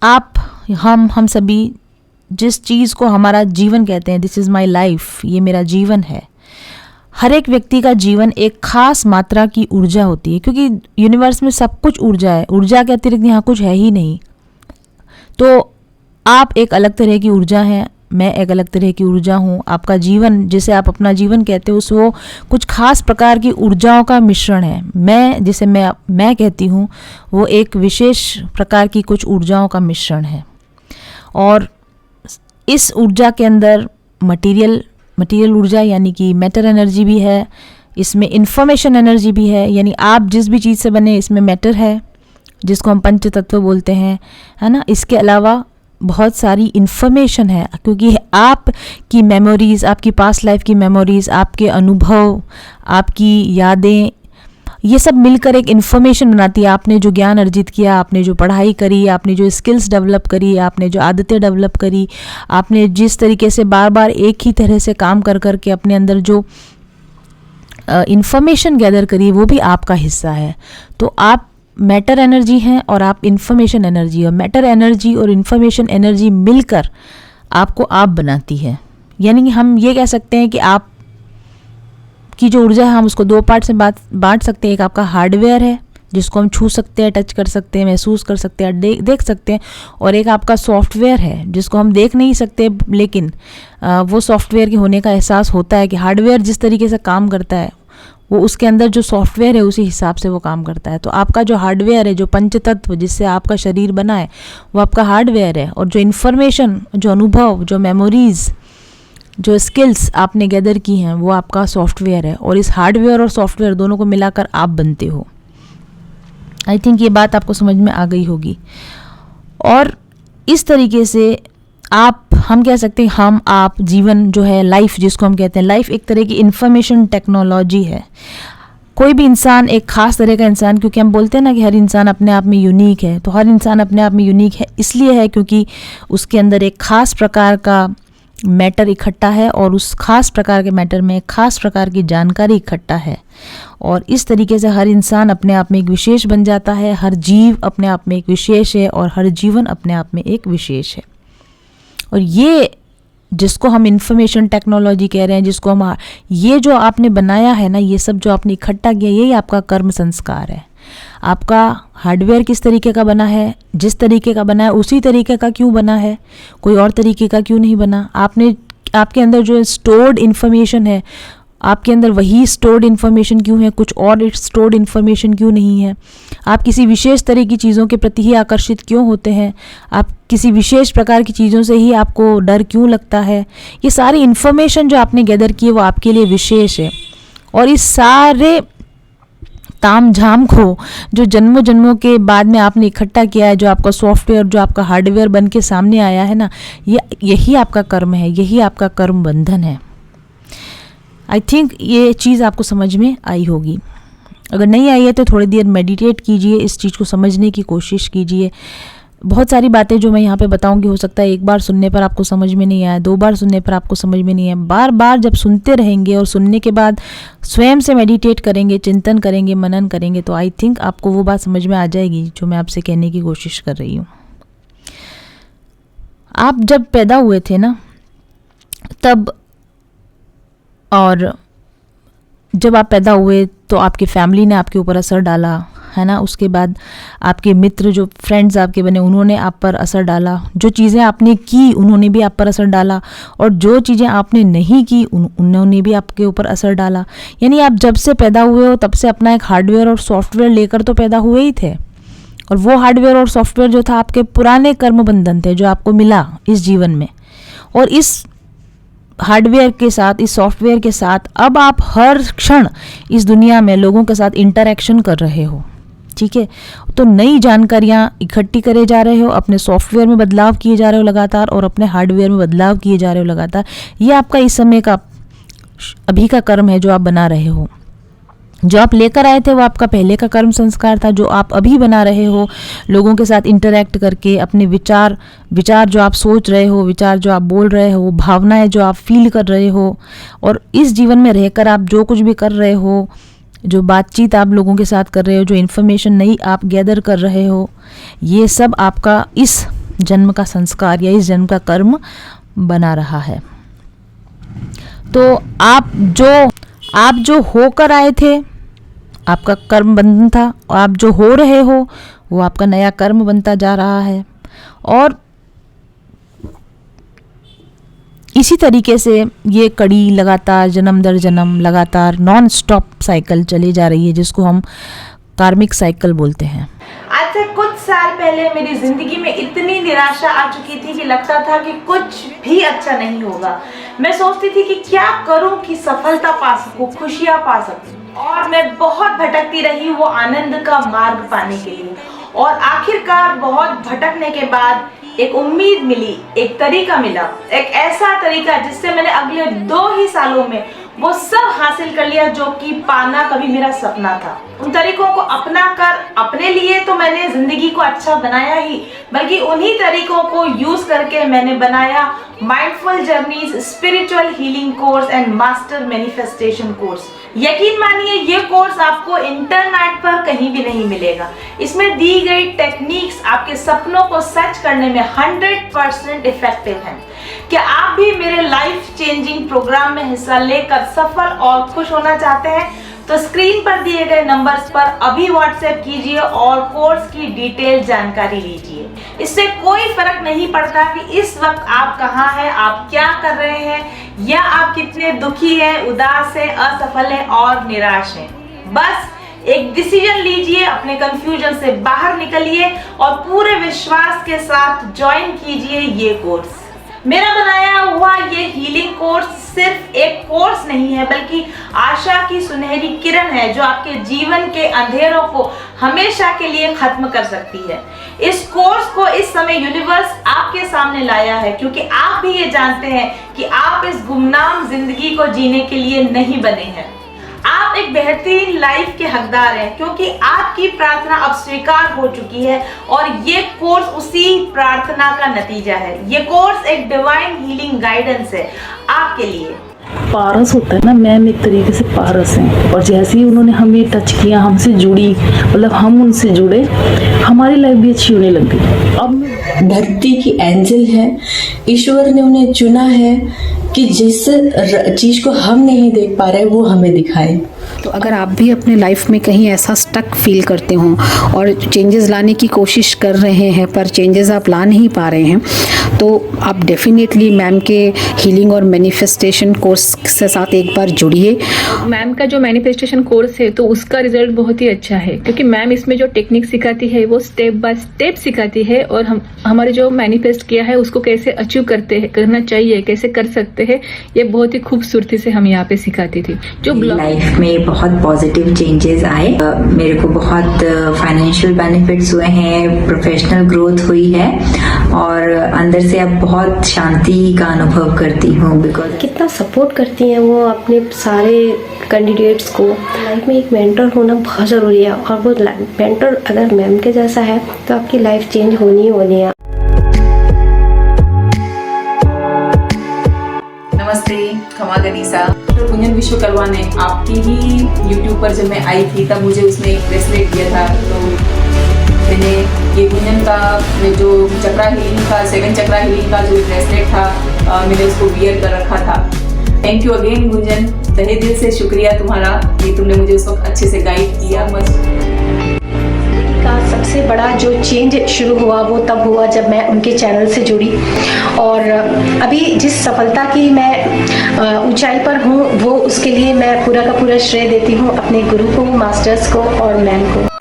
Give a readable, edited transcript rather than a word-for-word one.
आप हम सभी जिस चीज़ को हमारा जीवन कहते हैं, दिस इज़ माई लाइफ, ये मेरा जीवन है, हर एक व्यक्ति का जीवन एक खास मात्रा की ऊर्जा होती है, क्योंकि यूनिवर्स में सब कुछ ऊर्जा है, ऊर्जा के अतिरिक्त यहाँ कुछ है ही नहीं। तो आप एक अलग तरह की ऊर्जा हैं, मैं एक अलग तरह की ऊर्जा हूँ। आपका जीवन, जिसे आप अपना जीवन कहते हो, वो कुछ खास प्रकार की ऊर्जाओं का मिश्रण है। मैं जिसे मैं कहती हूँ, वो एक विशेष प्रकार की कुछ ऊर्जाओं का मिश्रण है। और इस ऊर्जा के अंदर मटीरियल ऊर्जा यानी कि मैटर एनर्जी भी है, इसमें इंफॉर्मेशन एनर्जी भी है, यानी आप जिस भी चीज़ से बने इसमें मैटर है, जिसको हम पंच तत्व बोलते हैं, है ना। इसके अलावा बहुत सारी इन्फॉर्मेशन है, क्योंकि आपकी मेमोरीज़, आपकी पास्ट लाइफ की मेमोरीज़, आपके अनुभव, आपकी यादें, ये सब मिलकर एक इन्फॉर्मेशन बनाती है। आपने जो ज्ञान अर्जित किया, आपने जो पढ़ाई करी, आपने जो स्किल्स डेवलप करी, आपने जो आदतें डेवलप करी, आपने जिस तरीके से बार बार एक ही तरह से काम कर कर के अपने अंदर जो इन्फॉर्मेशन गैदर करी, वो भी आपका हिस्सा है। तो आप मैटर एनर्जी हैं और आप इन्फॉर्मेशन एनर्जी, और मैटर एनर्जी और इन्फॉर्मेशन एनर्जी मिलकर आपको आप बनाती है। यानी कि हम ये कह सकते हैं कि आप की जो ऊर्जा है, हम उसको दो पार्ट से बांट सकते हैं। एक आपका हार्डवेयर है, जिसको हम छू सकते हैं, टच कर सकते हैं, महसूस कर सकते हैं, देख सकते हैं, और एक आपका सॉफ्टवेयर है, जिसको हम देख नहीं सकते, लेकिन वो सॉफ्टवेयर के होने का एहसास होता है कि हार्डवेयर जिस तरीके से काम करता है, वो उसके अंदर जो सॉफ्टवेयर है उसी हिसाब से वो काम करता है। तो आपका जो हार्डवेयर है, जो पंचतत्व जिससे आपका शरीर बना है, वो आपका हार्डवेयर है। और जो इन्फॉर्मेशन, जो अनुभव, जो मेमोरीज़, जो स्किल्स आपने गैदर की हैं, वो आपका सॉफ्टवेयर है। और इस हार्डवेयर और सॉफ्टवेयर दोनों को मिलाकर आप बनते हो। आई थिंक ये बात आपको समझ में आ गई होगी। और इस तरीके से हम कह सकते हैं, हम आप जीवन जो है, लाइफ जिसको हम कहते हैं, लाइफ एक तरह की इंफॉर्मेशन टेक्नोलॉजी है। कोई भी इंसान एक ख़ास तरह का इंसान, क्योंकि हम बोलते हैं ना कि हर इंसान अपने आप में यूनिक है, तो हर इंसान अपने आप में यूनिक है इसलिए है क्योंकि उसके अंदर एक ख़ास प्रकार का मैटर इकट्ठा है, और उस खास प्रकार के मैटर में एक खास प्रकार की जानकारी इकट्ठा है। और इस तरीके से हर इंसान अपने आप में एक विशेष बन जाता है, हर जीव अपने आप में एक विशेष है, और हर जीवन अपने आप में एक विशेष है। और ये जिसको हम इंफॉर्मेशन टेक्नोलॉजी कह रहे हैं, जिसको हम ये जो आपने बनाया है ना, ये सब जो आपने इकट्ठा किया, यही आपका कर्म संस्कार है। आपका हार्डवेयर किस तरीके का बना है, जिस तरीके का बना है उसी तरीके का क्यों बना है, कोई और तरीके का क्यों नहीं बना। आपके अंदर जो स्टोर्ड इन्फॉर्मेशन है, आपके अंदर वही स्टोर्ड इन्फॉर्मेशन क्यों है, कुछ और स्टोर्ड इन्फॉर्मेशन क्यों नहीं है। आप किसी विशेष तरह की चीज़ों के प्रति ही आकर्षित क्यों होते हैं, आप किसी विशेष प्रकार की चीज़ों से ही आपको डर क्यों लगता है। ये सारी इन्फॉर्मेशन जो आपने गैदर की है, वो आपके लिए विशेष है। और इस सारे ताम झाम को जो जन्मों जन्मों के बाद में आपने इकट्ठा किया है, जो आपका सॉफ्टवेयर, जो आपका हार्डवेयर बन के सामने आया है ना, यही आपका कर्म है, यही आपका कर्म बंधन है। आई थिंक ये चीज़ आपको समझ में आई होगी। अगर नहीं आई है तो थोड़ी देर मेडिटेट कीजिए, इस चीज़ को समझने की कोशिश कीजिए। बहुत सारी बातें जो मैं यहाँ पे बताऊँगी, हो सकता है एक बार सुनने पर आपको समझ में नहीं आए, 2 बार सुनने पर आपको समझ में नहीं आए। बार बार जब सुनते रहेंगे और सुनने के बाद स्वयं से मेडिटेट करेंगे, चिंतन करेंगे, मनन करेंगे, तो आई थिंक आपको वो बात समझ में आ जाएगी जो मैं आपसे कहने की कोशिश कर रही हूँ। आप जब पैदा हुए थे ना, तब, और जब आप पैदा हुए तो आपकी फैमिली ने आपके ऊपर असर डाला, है ना। उसके बाद आपके मित्र, जो फ्रेंड्स आपके बने, उन्होंने आप पर असर डाला। जो चीज़ें आपने की उन्होंने भी आप पर असर डाला, और जो चीज़ें आपने नहीं की उन्होंने भी आपके ऊपर असर डाला। यानी आप जब से पैदा हुए हो तब से अपना एक हार्डवेयर और सॉफ्टवेयर लेकर तो पैदा हुए ही थे। और वो हार्डवेयर और सॉफ्टवेयर जो था आपके पुराने कर्म बंधन थे, जो आपको मिला इस जीवन में। और इस हार्डवेयर के साथ, इस सॉफ्टवेयर के साथ अब आप हर क्षण इस दुनिया में लोगों के साथ इंटरैक्शन कर रहे हो, ठीक है। तो नई जानकारियाँ इकट्ठी करे जा रहे हो, अपने सॉफ्टवेयर में बदलाव किए जा रहे हो लगातार, और अपने हार्डवेयर में बदलाव किए जा रहे हो लगातार। ये आपका इस समय का, अभी का कर्म है जो आप बना रहे हो। जो आप लेकर आए थे वो आपका पहले का कर्म संस्कार था, जो आप अभी बना रहे हो लोगों के साथ इंटरैक्ट करके। अपने विचार जो आप सोच रहे हो, विचार जो आप बोल रहे हो, भावनाएं जो आप फील कर रहे हो, और इस जीवन में रहकर आप जो कुछ भी कर रहे हो, जो बातचीत आप लोगों के साथ कर रहे हो, जो इन्फॉर्मेशन नई आप गैदर कर रहे हो, ये सब आपका इस जन्म का संस्कार या इस जन्म का कर्म बना रहा है। तो आप जो होकर आए थे आपका कर्म बंधन था, और आप जो हो रहे हो वो आपका नया कर्म बनता जा रहा है। और इसी तरीके से ये कड़ी लगातार जन्म दर जन्म लगातार नॉन स्टॉप साइकिल चली जा रही है, जिसको हम कार्मिक साइकिल बोलते हैं। आज से कुछ साल पहले मेरी जिंदगी में इतनी निराशा आ चुकी थी कि लगता था कि कुछ भी अच्छा नहीं होगा। मैं सोचती थी कि क्या करूं कि सफलता पा सकूं, खुशियां पा सकूं, और मैं बहुत भटकती रही वो आनंद का मार्ग पाने के लिए। और आखिरकार बहुत भटकने के बाद एक उम्मीद मिली, एक तरीका मिला, एक ऐसा तरीका जिससे मैंने अगले 2 ही सालों में वो सब हासिल कर लिया जो कि पाना कभी मेरा सपना था। उन तरीकों को अपना कर अपने लिए तो मैंने जिंदगी को अच्छा बनाया ही, बल्कि उन्हीं तरीकों को यूज करके मैंने बनाया mindful journeys spiritual healing course and master manifestation course. यकीन मानिए ये कोर्स आपको इंटरनेट पर कहीं भी नहीं मिलेगा। इसमें दी गई टेक्निक्स आपके सपनों को सच करने में 100% इफेक्टिव हैं। क्या आप भी मेरे लाइफ चेंजिंग प्रोग्राम में हिस्सा लेकर सफल और खुश होना चाहते हैं? तो स्क्रीन पर दिए गए नंबर्स पर अभी व्हाट्सएप कीजिए और कोर्स की डिटेल जानकारी लीजिए। इससे कोई फर्क नहीं पड़ता कि इस वक्त आप कहाँ हैं, आप क्या कर रहे हैं, या आप कितने दुखी हैं, उदास हैं, असफल हैं और निराश हैं। बस एक डिसीजन लीजिए, अपने कंफ्यूजन से बाहर निकलिए और पूरे विश्वास के साथ ज्वाइन कीजिए ये कोर्स। मेरा बनाया हुआ ये हीलिंग कोर्स सिर्फ एक कोर्स नहीं है, बल्कि आशा की सुनहरी किरण है जो आपके जीवन के अंधेरों को हमेशा के लिए खत्म कर सकती है। इस कोर्स को इस समय यूनिवर्स आपके सामने लाया है क्योंकि आप भी ये जानते हैं कि आप इस गुमनाम जिंदगी को जीने के लिए नहीं बने हैं। आप एक बेहतरीन लाइफ के हकदार हैं क्योंकि आपकी प्रार्थना अब स्वीकार हो चुकी है, और ये कोर्स उसी प्रार्थना का नतीजा है। ये कोर्स एक डिवाइन हीलिंग गाइडेंस है आपके लिए। पारस होता है ना, मैम एक तरीके से पारस हैं, और जैसे ही उन्होंने हमें टच किया, हमसे जुड़ी, मतलब हम उनसे जुड़े, हमारी लाइफ भी अच्छी होने लग गई। अब धरती की एंजल है, ईश्वर ने उन्हें चुना है कि जिस चीज को हम नहीं देख पा रहे वो हमें दिखाए। तो अगर आप भी अपने लाइफ में कहीं ऐसा स्टक फील करते हो और चेंजेस लाने की कोशिश कर रहे हैं पर चेंजेस आप ला नहीं पा रहे हैं, तो आप डेफिनेटली मैम के हीलिंग और मैनिफेस्टेशन कोर्स से साथ एक बार जुड़िए। मैम का जो मैनिफेस्टेशन कोर्स है तो उसका रिजल्ट बहुत ही अच्छा है, क्योंकि मैम इसमें जो टेक्निक सिखाती है वो स्टेप बाय स्टेप सिखाती है, और हम हमारे जो मैनिफेस्ट किया है उसको कैसे अचीव करना चाहिए, कैसे कर सकते हैं, ये बहुत ही खूबसूरती से हम यहाँ पे सिखाती थी। जो लाइफ में बहुत पॉजिटिव चेंजेस आए, मेरे को बहुत फाइनेंशियल बेनिफिट्स हुए हैं, प्रोफेशनल ग्रोथ हुई है, और अंदर से अब बहुत शांति का अनुभव करती हूँ। बिकॉज कितना सपोर्ट करती हैं वो अपने सारे कैंडिडेट्स को। लाइफ में एक मेंटर होना बहुत ज़रूरी है, और वो मेंटर अगर मैम के जैसा है तो आपकी लाइफ चेंज होनी ही होनी है। नमस्ते, खमा गनीसा। गुंजन विश्वकर्मा ने आपकी ही यूट्यूब पर जब मैं आई थी तब मुझे उसने एक ब्रेसलेट दिया था, तो मैंने ये गुंजन का जो चक्रा हीलिंग का 7 चक्रा हीलिंग का जो ब्रेसलेट था मैंने उसको वियर कर रखा था। थैंक यू अगेन गुंजन, तहे दिल से शुक्रिया तुम्हारा कि तुमने मुझे उस वक्त अच्छे से गाइड किया। बस का सबसे बड़ा जो चेंज शुरू हुआ वो तब हुआ जब मैं उनके चैनल से जुड़ी, और अभी जिस सफलता की मैं ऊंचाई पर हूँ वो उसके लिए मैं पूरा का पूरा श्रेय देती हूँ अपने गुरु को, मास्टर्स को और मैम को।